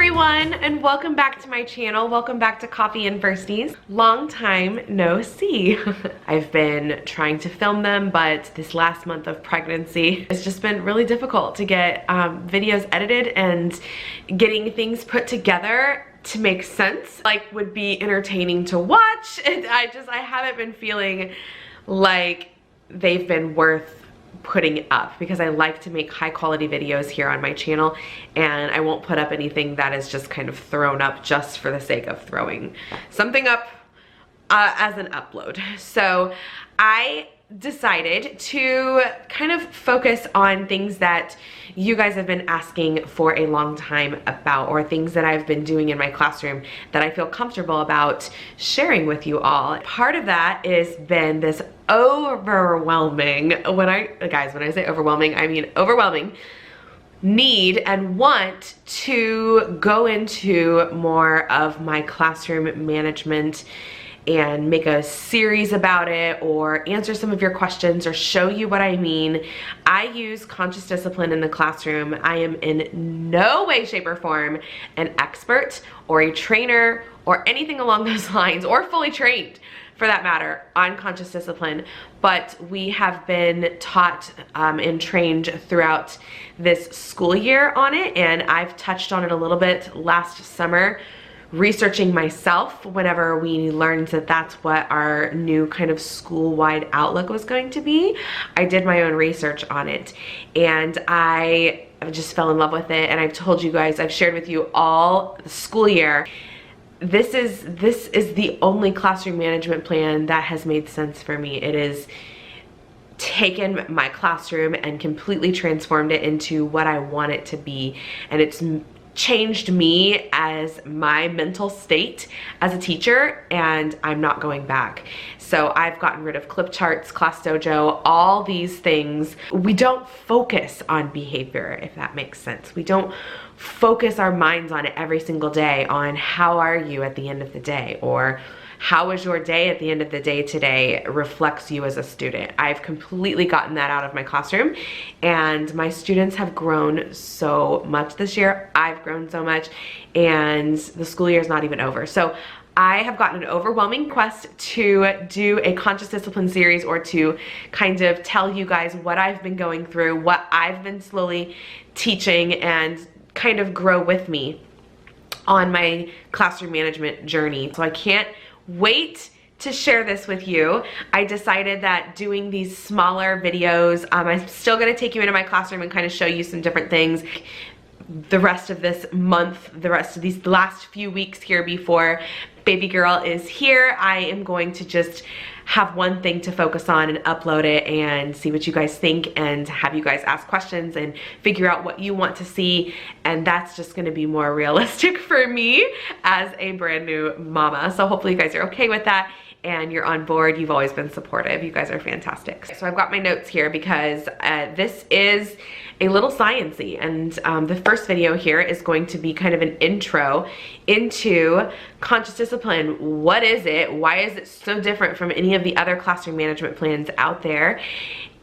everyone, and welcome back to my channel. Welcome back to Coffee and Firsties. Long time no see. I've been trying to film them, but this last month of pregnancy has just been really difficult to get videos edited and getting things put together to make sense, like would be entertaining to watch. And I haven't been feeling like they've been worth putting up, because I like to make high quality videos here on my channel, and I won't put up anything that is just kind of thrown up just for the sake of throwing something up as an upload. So I decided to kind of focus on things that you guys have been asking for a long time about, or things that I've been doing in my classroom that I feel comfortable about sharing with you all. Part of that has been this overwhelming, when I say overwhelming, I mean overwhelming need and want to go into more of my classroom management and make a series about it, or answer some of your questions, or show you what I mean. I use conscious discipline in the classroom. I am in no way, shape, or form an expert or a trainer or anything along those lines, or fully trained for that matter on conscious discipline, but we have been taught and trained throughout this school year on it, and I've touched on it a little bit last summer, researching myself whenever we learned that that's what our new kind of school-wide outlook was going to be. I did my own research on it, and I just fell in love with it. And I've told you guys, I've shared with you all the school year, this is the only classroom management plan that has made sense for me. It has taken my classroom and completely transformed it into what I want it to be, and it's changed me as my mental state as a teacher, and I'm not going back. So I've gotten rid of clip charts, class dojo, all these things. We don't focus on behavior, if that makes sense. We don't focus our minds on it every single day, on how are you at the end of the day, or how was your day at the end of the day today reflects you as a student. I've completely gotten that out of my classroom, and my students have grown so much this year. I've grown so much, and the school year is not even over. So I have gotten an overwhelming quest to do a conscious discipline series, or to kind of tell you guys what I've been going through, what I've been slowly teaching, and kind of grow with me on my classroom management journey. So I can't wait to share this with you. I decided that doing these smaller videos, I'm still gonna take you into my classroom and kind of show you some different things the rest of this month, the rest of these last few weeks here before baby girl is here. I am going to just have one thing to focus on and upload it and see what you guys think, and have you guys ask questions and figure out what you want to see. And that's just gonna be more realistic for me as a brand new mama. So hopefully you guys are okay with that and you're on board. You've always been supportive. You guys are fantastic. So I've got my notes here because this is a little sciencey, and the first video here is going to be kind of an intro into conscious discipline. What is it? Why is it so different from any of the other classroom management plans out there?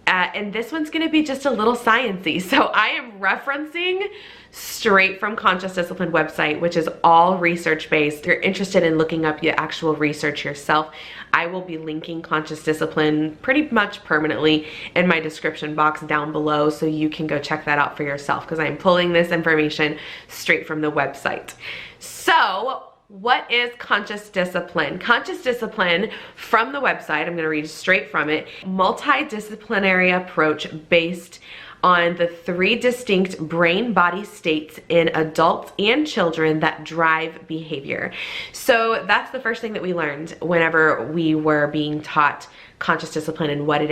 And this one's gonna be just a little sciencey. So I am referencing straight from Conscious Discipline website, which is all research-based. If you're interested in looking up the actual research yourself, I will be linking Conscious Discipline pretty much permanently in my description box down below, so you can go check that out for yourself, because I'm pulling this information straight from the website. So what is conscious discipline? Conscious discipline, from the website, I'm going to read straight from it, multidisciplinary approach based on the 3 distinct brain-body states in adults and children that drive behavior. So that's the first thing that we learned whenever we were being taught conscious discipline, and what it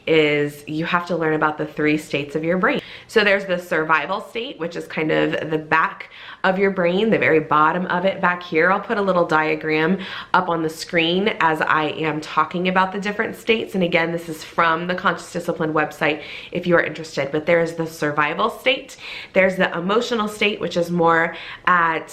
is you have to learn about the 3 states of your brain. So there's the survival state, which is kind of the back of your brain, the very bottom of it back here. I'll put a little diagram up on the screen as I am talking about the different states. And again, this is from the Conscious Discipline website if you are interested. But there's the survival state, there's the emotional state, which is more at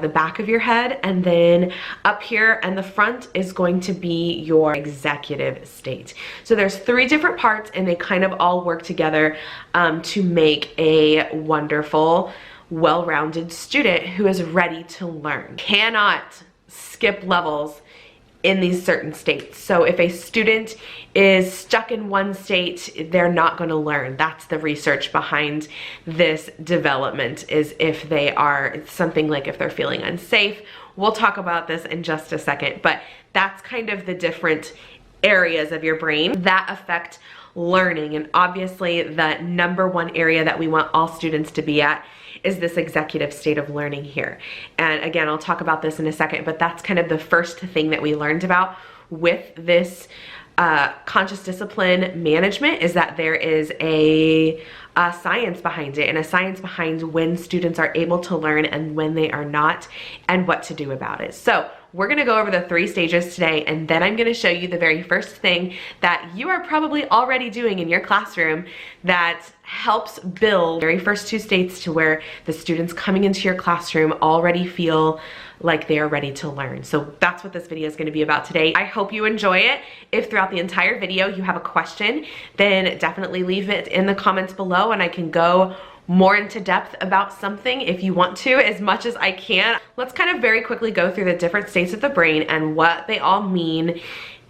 the back of your head, and then up here and the front is going to be your executive state. So there's 3 different parts, and they kind of all work together to make a wonderful well-rounded student who is ready to learn. Cannot skip levels in these certain states. So if a student is stuck in one state, they're not going to learn. That's the research behind this development, is if they are, it's something like if they're feeling unsafe. We'll talk about this in just a second, but that's kind of the different areas of your brain that affect learning. And obviously the number one area that we want all students to be at is this executive state of learning here. And again, I'll talk about this in a second, but that's kind of the first thing that we learned about with this conscious discipline management, is that there is a science behind it, and a science behind when students are able to learn and when they are not, and what to do about it. So we're gonna go over the 3 stages today, and then I'm gonna show you the very first thing that you are probably already doing in your classroom that helps build the very first 2 states to where the students coming into your classroom already feel like they are ready to learn. So that's what this video is going to be about today. I hope you enjoy it. If throughout the entire video you have a question, then definitely leave it in the comments below and I can go more into depth about something if you want to, as much as I can. Let's kind of very quickly go through the different states of the brain and what they all mean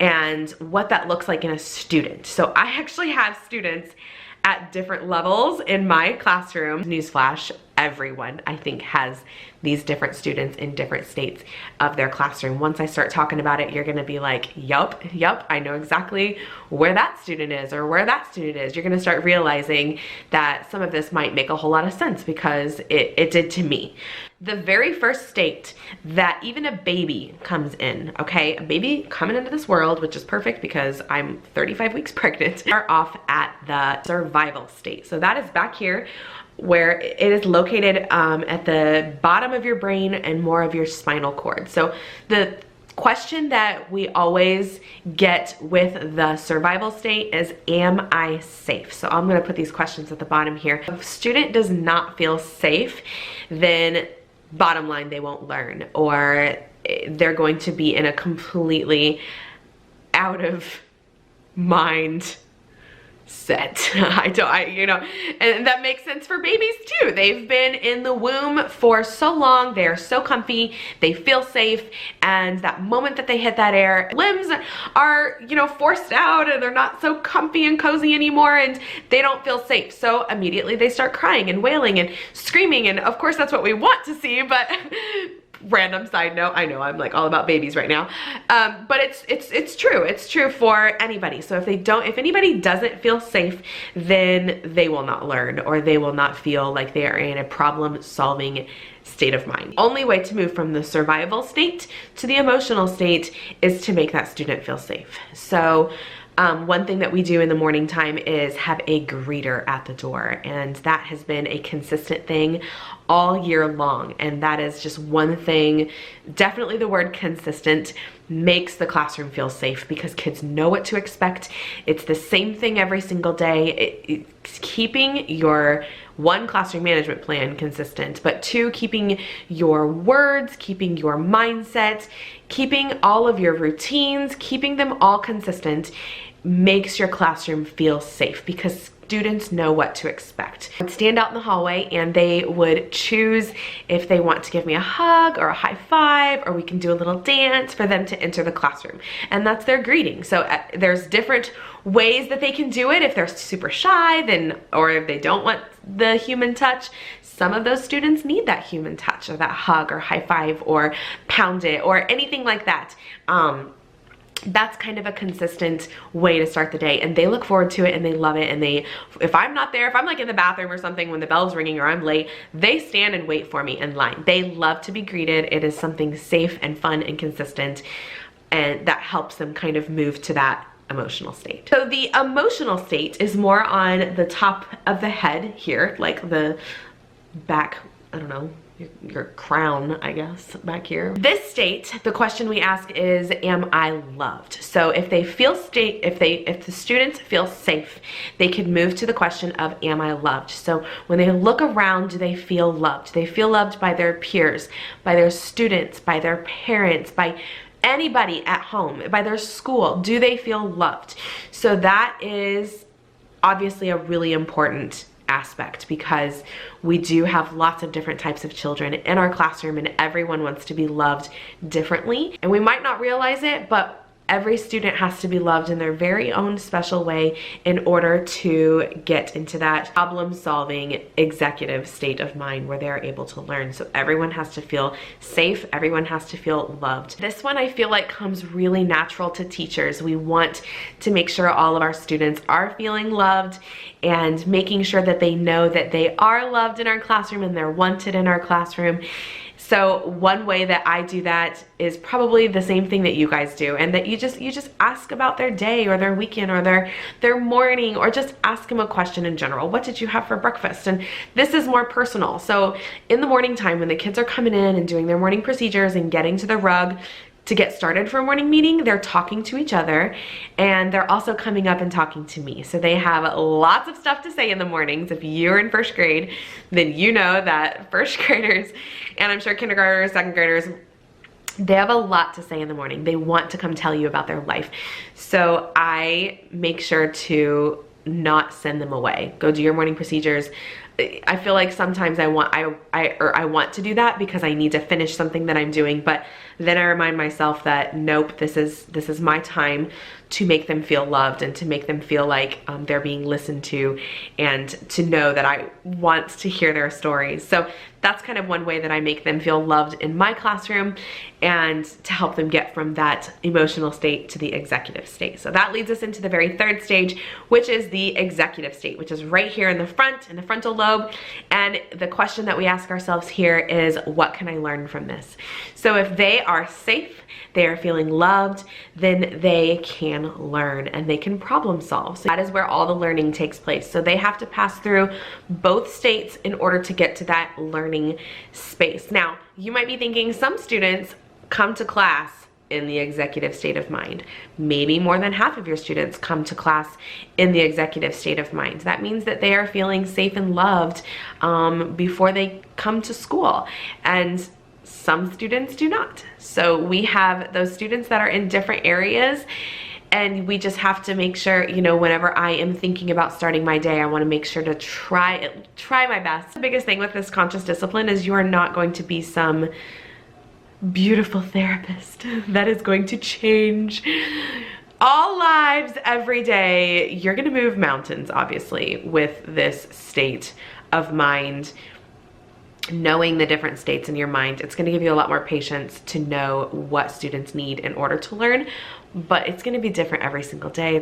and what that looks like in a student. So I actually have students at different levels in my classroom. Newsflash, everyone I think has these different students in different states of their classroom. Once I start talking about it, you're gonna be like, yup, I know exactly where that student is or where that student is. You're gonna start realizing that some of this might make a whole lot of sense because it did to me. The very first state that even a baby comes in, okay, a baby coming into this world, which is perfect because I'm 35 weeks pregnant, are off at the survival state. So that is back here, where it is located at the bottom of your brain and more of your spinal cord. So the question that we always get with the survival state is, am I safe? So I'm gonna put these questions at the bottom here. If a student does not feel safe, then bottom line, they won't learn, or they're going to be in a completely out of mind set. You know, and that makes sense for babies too. They've been in the womb for so long, they're so comfy, they feel safe, and that moment that they hit that air, limbs are, you know, forced out and they're not so comfy and cozy anymore and they don't feel safe. So immediately they start crying and wailing and screaming, and of course that's what we want to see, but random side note, I know I'm like all about babies right now, but it's true. It's true for anybody. So if anybody doesn't feel safe, then they will not learn, or they will not feel like they are in a problem-solving state of mind. Only way to move from the survival state to the emotional state is to make that student feel safe. So one thing that we do in the morning time is have a greeter at the door, and that has been a consistent thing all year long, and that is just one thing. Definitely the word consistent makes the classroom feel safe because kids know what to expect. It's the same thing every single day. It's keeping your 1, classroom management plan consistent, but 2, keeping your words, keeping your mindset, keeping all of your routines, keeping them all consistent makes your classroom feel safe because students know what to expect. I would stand out in the hallway and they would choose if they want to give me a hug or a high five, or we can do a little dance for them to enter the classroom. And that's their greeting. So there's different ways that they can do it. If they're super shy, then, or if they don't want the human touch, some of those students need that human touch, or that hug or high five or pound it or anything like that. That's kind of a consistent way to start the day, and they look forward to it and they love it. And if I'm not there, if I'm like in the bathroom or something when the bell's ringing or I'm late, they stand and wait for me in line. They love to be greeted. It is something safe and fun and consistent, and that helps them kind of move to that emotional state. So the emotional state is more on the top of the head here, like the back, I don't know, your crown, I guess, back here. This state, the question we ask is, am I loved? So if they feel if the students feel safe, they could move to the question of, am I loved? So when they look around, do they feel loved? Do they feel loved by their peers, by their students, by their parents, by anybody at home, by their school? Do they feel loved? So that is obviously a really important aspect, because we do have lots of different types of children in our classroom, and everyone wants to be loved differently. And we might not realize it, but every student has to be loved in their very own special way in order to get into that problem-solving executive state of mind where they're able to learn. So everyone has to feel safe, everyone has to feel loved. This one I feel like comes really natural to teachers. We want to make sure all of our students are feeling loved and making sure that they know that they are loved in our classroom and they're wanted in our classroom. So one way that I do that is probably the same thing that you guys do, and that you just ask about their day or their weekend or their morning, or just ask them a question in general. What did you have for breakfast? And this is more personal. So in the morning time, when the kids are coming in and doing their morning procedures and getting to the rug to get started for a morning meeting, they're talking to each other, and they're also coming up and talking to me. So they have lots of stuff to say in the mornings. If you're in first grade, then you know that first graders, and I'm sure kindergartners, second graders, they have a lot to say in the morning. They want to come tell you about their life. So I make sure to not send them away. Go do your morning procedures. I feel like sometimes I want to do that because I need to finish something that I'm doing, but then I remind myself that nope, this is my time to make them feel loved and to make them feel like they're being listened to, and to know that I want to hear their stories. So that's kind of one way that I make them feel loved in my classroom, and to help them get from that emotional state to the executive state. So that leads us into the very third stage, which is the executive state, which is right here in the front, in the frontal lobe. And the question that we ask ourselves here is, what can I learn from this? So if they are safe, they are feeling loved, then they can learn and they can problem solve. So that is where all the learning takes place. So they have to pass through both states in order to get to that learning space. Now, you might be thinking some students come to class in the executive state of mind. Maybe more than half of your students come to class in the executive state of mind. That means that they are feeling safe and loved before they come to school. And some students do not. So we have those students that are in different areas, and we just have to make sure, you know, whenever I am thinking about starting my day, I want to make sure to try my best. The biggest thing with this conscious discipline is you are not going to be some beautiful therapist that is going to change all lives every day. You're going to move mountains, obviously, with this state of mind. Knowing the different states in your mind, it's going to give you a lot more patience to know what students need in order to learn, but it's going to be different every single day.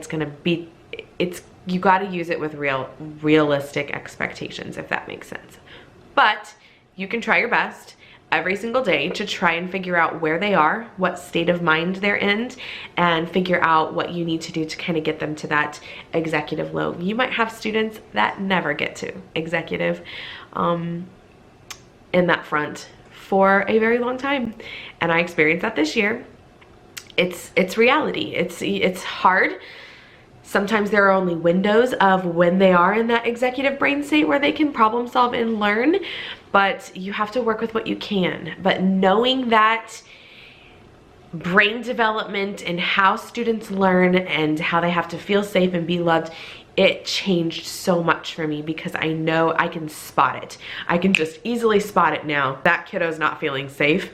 You got to use it with realistic expectations, if that makes sense. But you can try your best every single day to try and figure out where they are, what state of mind they're in, and figure out what you need to do to kind of get them to that executive lobe. You might have students that never get to executive in that front for a very long time, and I experienced that this year. It's reality. It's hard. Sometimes there are only windows of when they are in that executive brain state where they can problem solve and learn, but you have to work with what you can. But knowing that brain development and how students learn and how they have to feel safe and be loved, it changed so much for me, because I know I can spot it. I can just easily spot it now. That kiddo's not feeling safe.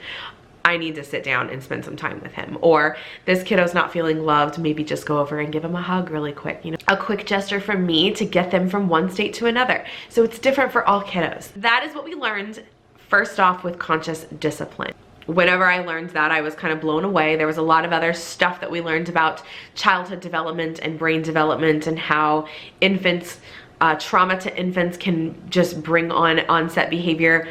I need to sit down and spend some time with him. Or this kiddo's not feeling loved, maybe just go over and give him a hug really quick. You know, a quick gesture from me to get them from one state to another. So it's different for all kiddos. That is what we learned first off with conscious discipline. Whenever I learned that, I was kind of blown away. There was a lot of other stuff that we learned about childhood development and brain development, and how infants, trauma to infants can just bring on onset behavior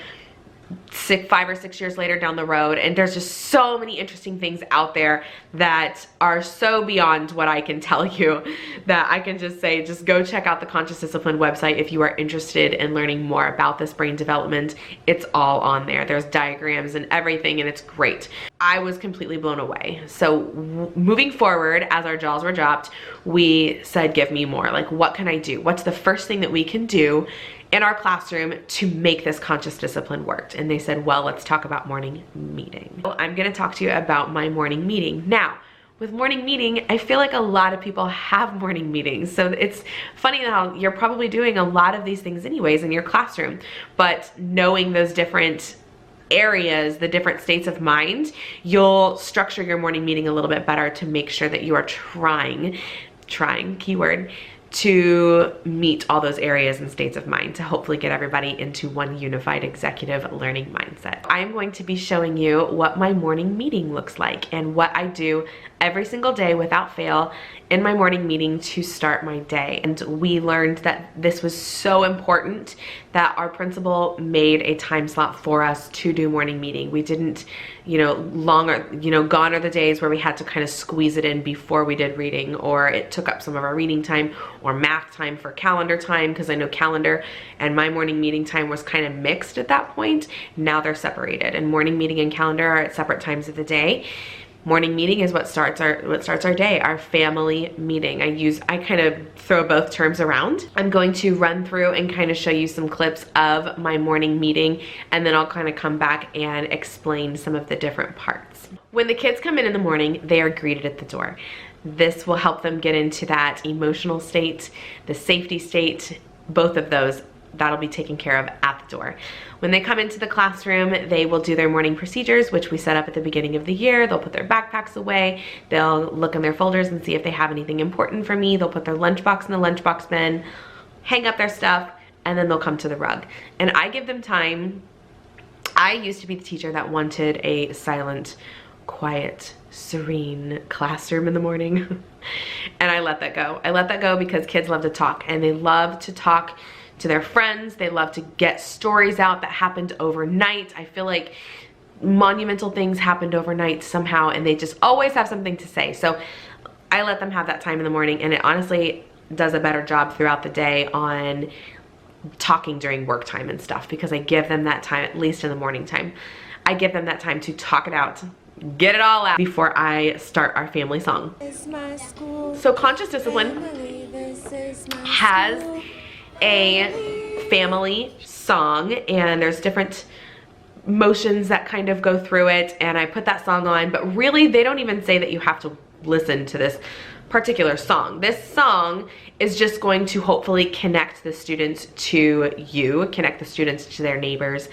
5 or 6 years later down the road. And there's just so many interesting things out there that are so beyond what I can tell you, that I can just say, just go check out the Conscious Discipline website if you are interested in learning more about this brain development. It's all on there. There's diagrams and everything, and it's great. I was completely blown away. So moving forward, as our jaws were dropped, we said, give me more. Like, what can I do? What's the first thing that we can do in our classroom to make this conscious discipline work? And they said, well, let's talk about morning meeting. So I'm gonna talk to you about my morning meeting. Now, with morning meeting, I feel like a lot of people have morning meetings. So it's funny how you're probably doing a lot of these things anyways in your classroom, but knowing those different areas, the different states of mind, you'll structure your morning meeting a little bit better to make sure that you are trying, keyword, to meet all those areas and states of mind to hopefully get everybody into one unified executive learning mindset. I'm going to be showing you what my morning meeting looks like and what I do every single day without fail in my morning meeting to start my day. And we learned that this was so important that our principal made a time slot for us to do morning meeting. We didn't, gone are the days where we had to kind of squeeze it in before we did reading, or it took up some of our reading time or math time for calendar time, because I know calendar and my morning meeting time was kind of mixed at that point. Now they're separated, and morning meeting and calendar are at separate times of the day. Morning meeting is what starts our day, our family meeting. I kind of throw both terms around. I'm going to run through and kind of show you some clips of my morning meeting, and then I'll kind of come back and explain some of the different parts. When the kids come in the morning, they are greeted at the door. This will help them get into that emotional state, the safety state, both of those. That'll be taken care of at the door. When they come into the classroom, they will do their morning procedures, which we set up at the beginning of the year. They'll put their backpacks away. They'll look in their folders and see if they have anything important for me. They'll put their lunchbox in the lunchbox bin, hang up their stuff, and then they'll come to the rug. And I give them time. I used to be the teacher that wanted a silent, quiet, serene classroom in the morning. And I let that go. I let that go because kids love to talk, and they love to talk to their friends. They love to get stories out that happened overnight. I feel like monumental things happened overnight somehow, and they just always have something to say. So I let them have that time in the morning, and it honestly does a better job throughout the day on talking during work time and stuff, because I give them that time, at least in the morning time. I give them that time to talk it out, get it all out before I start our family song. So Conscious Discipline has a family song, and there's different motions that kind of go through it, and I put that song on, but really they don't even say that you have to listen to this particular song. This song is just going to hopefully connect the students to you, connect the students to their neighbors,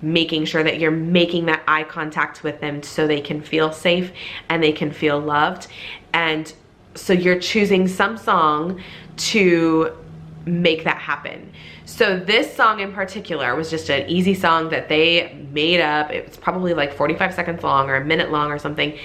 making sure that you're making that eye contact with them so they can feel safe and they can feel loved. And so you're choosing some song to make that happen. So this song in particular was just an easy song that they made up. It was probably like 45 seconds long or a minute long or something.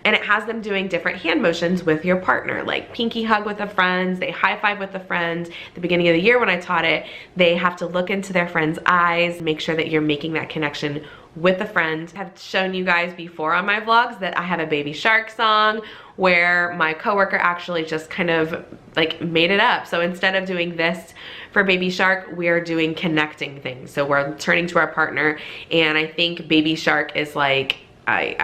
And it has them doing different hand motions with your partner, like pinky hug with a friend, they high five with a friend. At the beginning of the year when I taught it, they have to look into their friend's eyes, make sure that you're making that connection with a friend. I've shown you guys before on my vlogs that I have a Baby Shark song where my coworker actually just kind of like made it up. So instead of doing this for Baby Shark, we're doing connecting things. So we're turning to our partner, and I think Baby Shark is like, I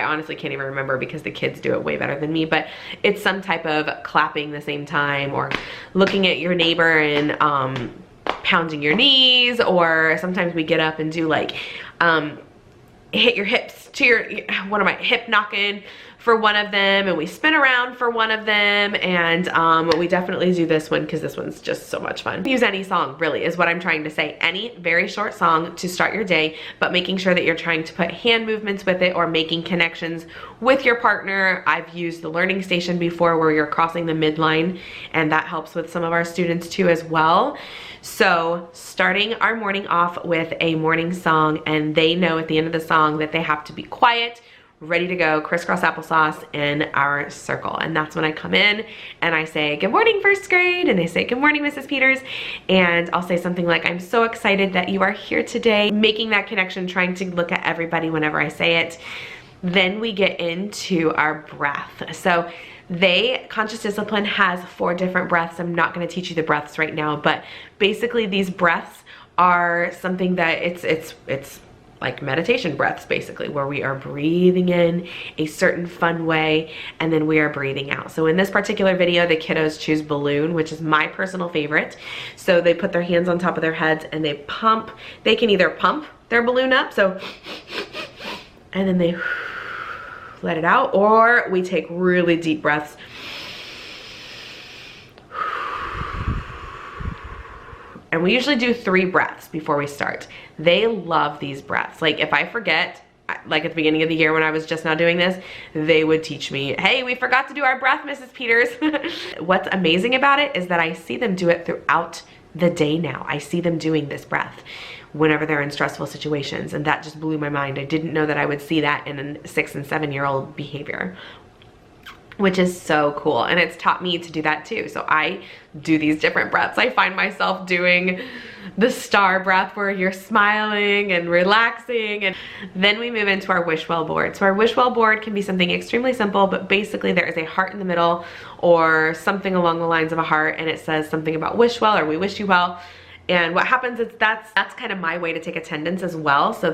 honestly can't even remember because the kids do it way better than me, but it's some type of clapping the same time, or looking at your neighbor and pounding your knees, or sometimes we get up and do like hit your hips to your, hip knocking for one of them, and we spin around for one of them, and we definitely do this one because this one's just so much fun. Use any song, really, is what I'm trying to say. Any very short song to start your day, but making sure that you're trying to put hand movements with it or making connections with your partner. I've used the learning station before where you're crossing the midline, and that helps with some of our students too as well. So starting our morning off with a morning song, and they know at the end of the song that they have to be quiet, ready to go, crisscross applesauce in our circle. And that's when I come in and I say, "Good morning, first grade," and they say, "Good morning, Mrs. Peters," and I'll say something like, "I'm so excited that you are here today," making that connection, trying to look at everybody whenever I say it. Then we get into our breath. So Conscious Discipline has 4 different breaths. I'm not going to teach you the breaths right now, but basically these breaths are something that it's like meditation breaths, basically, where we are breathing in a certain fun way and then we are breathing out. So in this particular video, the kiddos choose balloon, which is my personal favorite. So they put their hands on top of their heads and they pump. They can either pump their balloon up, so, and then they let it out, or we take really deep breaths. And we usually do 3 breaths before we start. They love these breaths. Like if I forget, like at the beginning of the year when I was just now doing this, they would teach me, hey, we forgot to do our breath, Mrs. Peters. What's amazing about it is that I see them do it throughout the day now. I see them doing this breath whenever they're in stressful situations, and that just blew my mind. I didn't know that I would see that in a 6 and 7-year-old behavior, which is so cool. And it's taught me to do that too. So I do these different breaths. I find myself doing the star breath where you're smiling and relaxing. And then we move into our WishWell board. So our WishWell board can be something extremely simple, but basically there is a heart in the middle or something along the lines of a heart, and it says something about wish well or we wish you well. And what happens is that's kind of my way to take attendance as well. So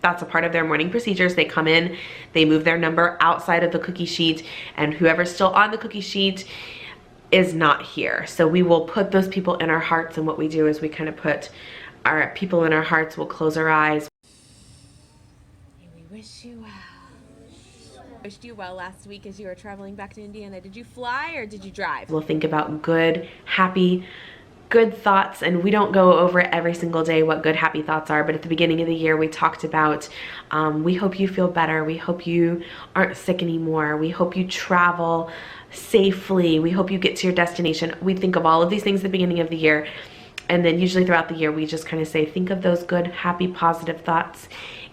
that's a part of their morning procedures. They come in, they move their number outside of the cookie sheet, and whoever's still on the cookie sheet is not here. So we will put those people in our hearts, and what we do is we kind of put our people in our hearts. We'll close our eyes. We wish you well. Wished you well last week as you were traveling back to Indiana. Did you fly or did you drive? We'll think about good, happy, good thoughts, and we don't go over it every single day what good happy thoughts are, but at the beginning of the year we talked about we hope you feel better, we hope you aren't sick anymore, we hope you travel safely, we hope you get to your destination. We think of all of these things at the beginning of the year, and then usually throughout the year we just kind of say think of those good, happy, positive thoughts,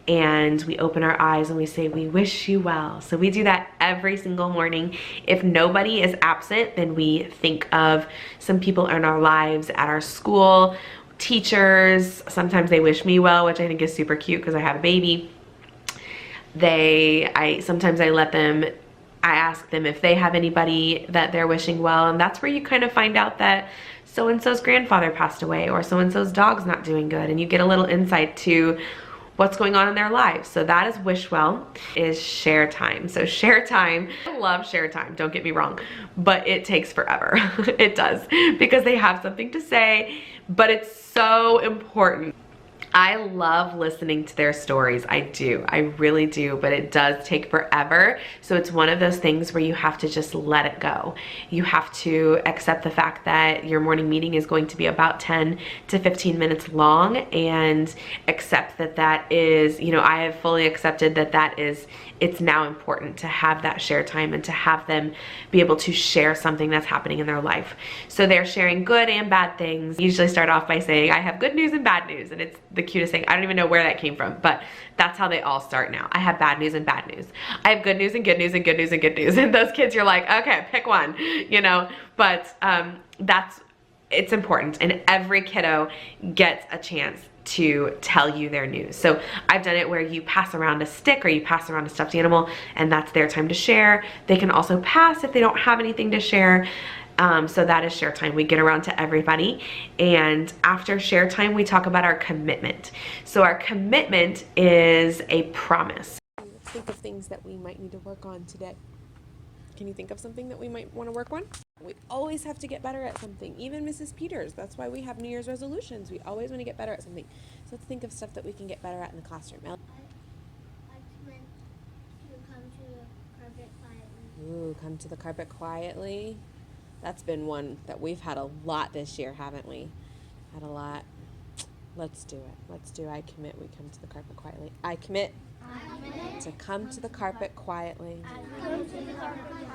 and we open our eyes and we say we wish you well. So we do that every single morning. If nobody is absent, then we think of some people in our lives, at our school, teachers. Sometimes they wish me well, which I think is super cute because I have a baby. Sometimes I ask them if they have anybody that they're wishing well, and that's where you kind of find out that so-and-so's grandfather passed away or so-and-so's dog's not doing good, and you get a little insight to what's going on in their lives. So that is WishWell, is share time. So share time, I love share time, don't get me wrong, but it takes forever. It does, because they have something to say, but it's so important. I love listening to their stories. I do, I really do, but it does take forever. So it's one of those things where you have to just let it go. You have to accept the fact that your morning meeting is going to be about 10 to 15 minutes long, and accept that that is, you know, I have fully accepted that that is, it's now important to have that share time and to have them be able to share something that's happening in their life. So they're sharing good and bad things. I usually start off by saying, I have good news and bad news, and it's the cutest thing. I don't even know where that came from, but that's how they all start now. I have bad news and bad news. I have good news and good news and good news and good news. And those kids, you're like, okay, pick one, you know, but it's important, and every kiddo gets a chance to tell you their news. So I've done it where you pass around a stick or you pass around a stuffed animal, and that's their time to share. They can also pass if they don't have anything to share. So that is share time. We get around to everybody, and after share time we talk about our commitment. So our commitment is a promise. Think of things that we might need to work on today. Can you think of something that we might want to work on? We always have to get better at something, even Mrs. Peters. That's why we have New Year's resolutions. We always want to get better at something. So let's think of stuff that we can get better at in the classroom. I meant to come to the carpet quietly. Ooh, come to the carpet quietly. That's been one that we've had a lot this year, haven't we? Had a lot. Let's do it. Let's do I commit. We come to the carpet quietly. I commit to come to the carpet quietly.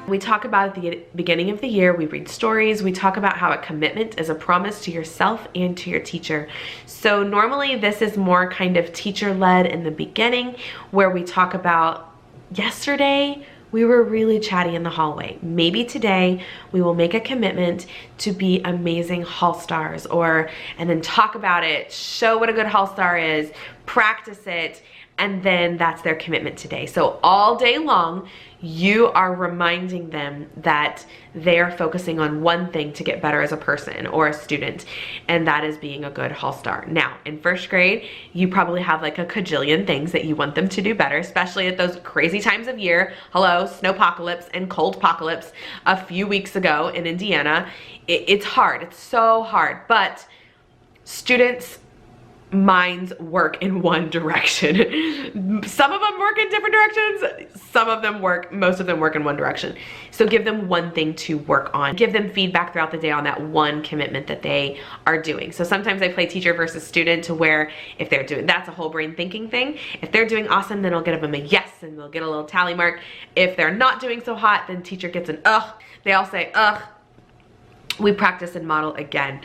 We talk about at the beginning of the year, we read stories, we talk about how a commitment is a promise to yourself and to your teacher. So normally this is more kind of teacher-led in the beginning, where we talk about yesterday we were really chatty in the hallway. Maybe today we will make a commitment to be amazing hall stars, and then talk about it, show what a good hall star is, practice it, and then that's their commitment today. So all day long, you are reminding them that they're focusing on one thing to get better as a person or a student, and that is being a good hall star. Now, in first grade, you probably have like a cajillion things that you want them to do better, especially at those crazy times of year. Hello, snowpocalypse and coldpocalypse a few weeks ago in Indiana. It's hard, it's so hard, but students' minds work in one direction. Some of them work in different directions. some of them work, most of them work in one direction. So give them one thing to work on. Give them feedback throughout the day on that one commitment that they are doing. So sometimes I play teacher versus student, to where if they're doing, that's a whole brain thinking thing. If they're doing awesome, then I'll give them a yes and they'll get a little tally mark. If they're not doing so hot, then teacher gets an ugh. They all say ugh. We practice and model again.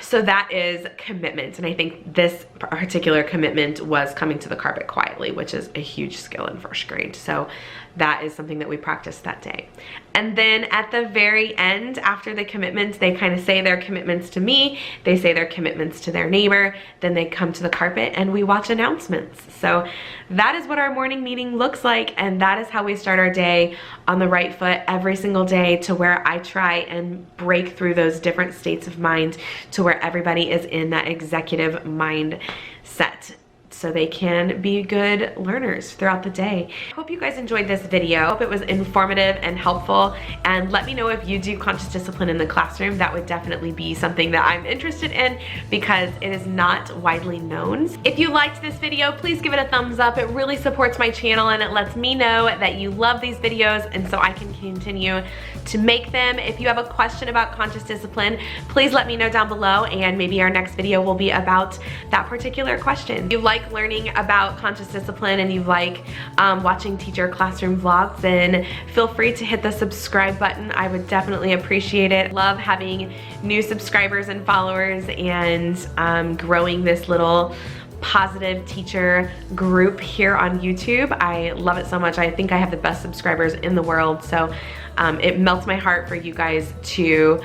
So that is commitment, and I think this particular commitment was coming to the carpet quietly, which is a huge skill in first grade. So that is something that we practiced that day. And then at the very end, after the commitments, they kind of say their commitments to me, they say their commitments to their neighbor, then they come to the carpet and we watch announcements. So that is what our morning meeting looks like, and that is how we start our day on the right foot every single day, to where I try and break through those different states of mind to where everybody is in that executive mindset, so they can be good learners throughout the day. I hope you guys enjoyed this video. I hope it was informative and helpful, and let me know if you do conscious discipline in the classroom. That would definitely be something that I'm interested in, because it is not widely known. If you liked this video, please give it a thumbs up. It really supports my channel and it lets me know that you love these videos, and so I can continue to make them. If you have a question about conscious discipline, please let me know down below, and maybe our next video will be about that particular question. If you like learning about conscious discipline and you like watching teacher classroom vlogs, then feel free to hit the subscribe button. I would definitely appreciate it. Love having new subscribers and followers, and growing this little positive teacher group here on YouTube. I love it so much. I think I have the best subscribers in the world, so it melts my heart for you guys to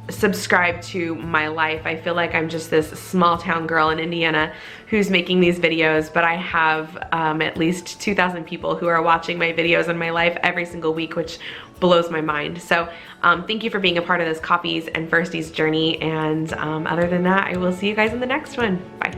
subscribe to my life. I feel like I'm just this small town girl in Indiana who's making these videos, but I have at least 2,000 people who are watching my videos in my life every single week, which blows my mind. So thank you for being a part of this Coffees and Firsties journey, and other than that, I will see you guys in the next one. Bye.